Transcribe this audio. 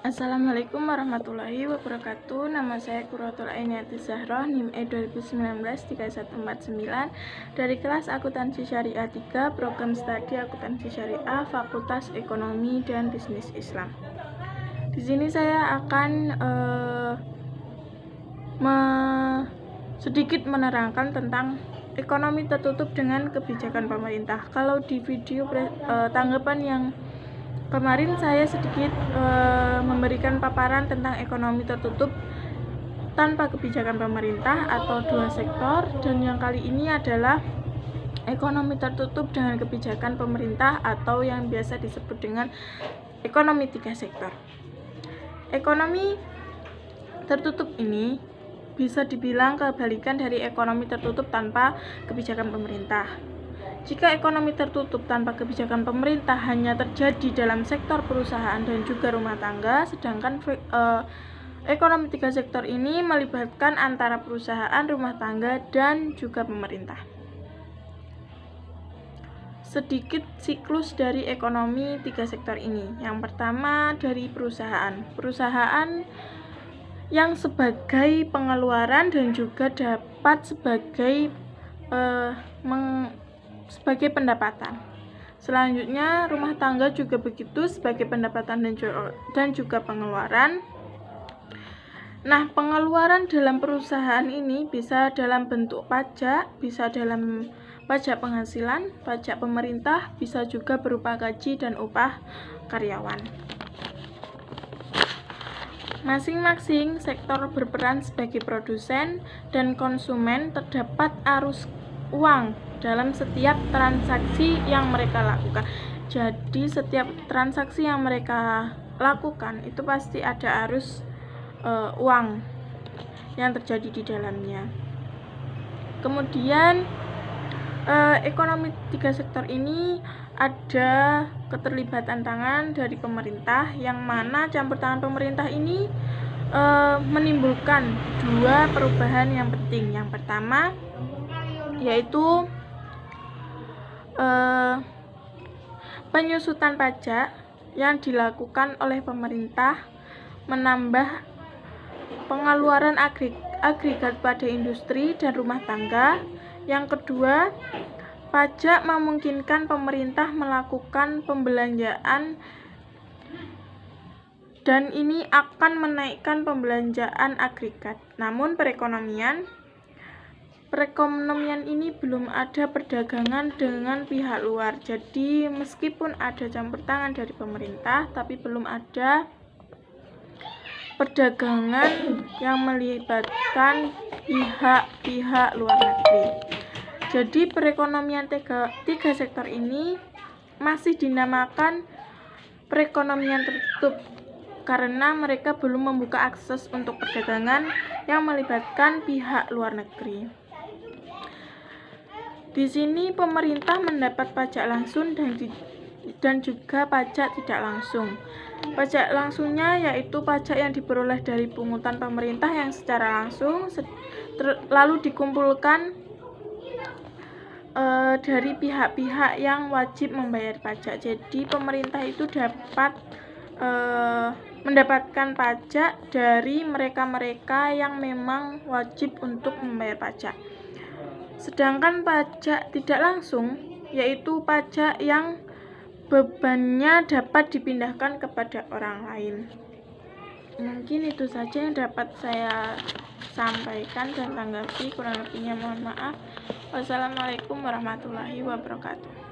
Assalamualaikum warahmatullahi wabarakatuh. Nama saya Qurratul Ainiati Zahroh, NIM E 2019-3149 dari kelas Akuntansi Syariah 3, Program Studi Akuntansi Syariah, Fakultas Ekonomi dan Bisnis Islam. Di sini saya akan sedikit menerangkan tentang ekonomi tertutup dengan kebijakan pemerintah. Kalau di video tanggapan yang kemarin saya sedikit memberikan paparan tentang ekonomi tertutup tanpa kebijakan pemerintah atau dua sektor, dan yang kali ini adalah ekonomi tertutup dengan kebijakan pemerintah atau yang biasa disebut dengan ekonomi tiga sektor. Ekonomi tertutup ini bisa dibilang kebalikan dari ekonomi tertutup tanpa kebijakan pemerintah. Jika ekonomi tertutup tanpa kebijakan pemerintah hanya terjadi dalam sektor perusahaan dan juga rumah tangga, sedangkan ekonomi tiga sektor ini melibatkan antara perusahaan, rumah tangga, dan juga pemerintah. Sedikit siklus dari ekonomi tiga sektor ini. Yang pertama dari perusahaan. Perusahaan yang sebagai pengeluaran dan juga dapat sebagai pendapatan. Selanjutnya rumah tangga juga begitu, sebagai pendapatan dan juga pengeluaran. Nah, pengeluaran dalam perusahaan ini bisa dalam bentuk pajak, bisa dalam pajak penghasilan, pajak pemerintah, bisa juga berupa gaji dan upah karyawan. Masing-masing sektor berperan sebagai produsen dan konsumen. Terdapat arus uang dalam setiap transaksi yang mereka lakukan. Jadi setiap transaksi yang mereka lakukan itu pasti ada arus uang yang terjadi di dalamnya. Kemudian ekonomi tiga sektor ini ada keterlibatan tangan dari pemerintah, yang mana campur tangan pemerintah ini menimbulkan dua perubahan yang penting. Yang pertama yaitu penyusutan pajak yang dilakukan oleh pemerintah menambah pengeluaran agregat pada industri dan rumah tangga. Yang kedua, pajak memungkinkan pemerintah melakukan pembelanjaan, dan ini akan menaikkan pembelanjaan agregat. Namun perekonomian ini belum ada perdagangan dengan pihak luar. Jadi meskipun ada campur tangan dari pemerintah, tapi belum ada perdagangan yang melibatkan pihak luar negeri. Jadi perekonomian tiga sektor ini masih dinamakan perekonomian tertutup karena mereka belum membuka akses untuk perdagangan yang melibatkan pihak luar negeri. Di sini pemerintah mendapat pajak langsung dan juga pajak tidak langsung. Pajak langsungnya yaitu pajak yang diperoleh dari pungutan pemerintah yang secara langsung lalu dikumpulkan dari pihak-pihak yang wajib membayar pajak. Jadi pemerintah itu dapat mendapatkan pajak dari mereka-mereka yang memang wajib untuk membayar pajak. Sedangkan pajak tidak langsung yaitu pajak yang bebannya dapat dipindahkan kepada orang lain. Mungkin itu saja yang dapat saya sampaikan dan tanggapi, kurang lebihnya mohon maaf. Wassalamualaikum warahmatullahi wabarakatuh.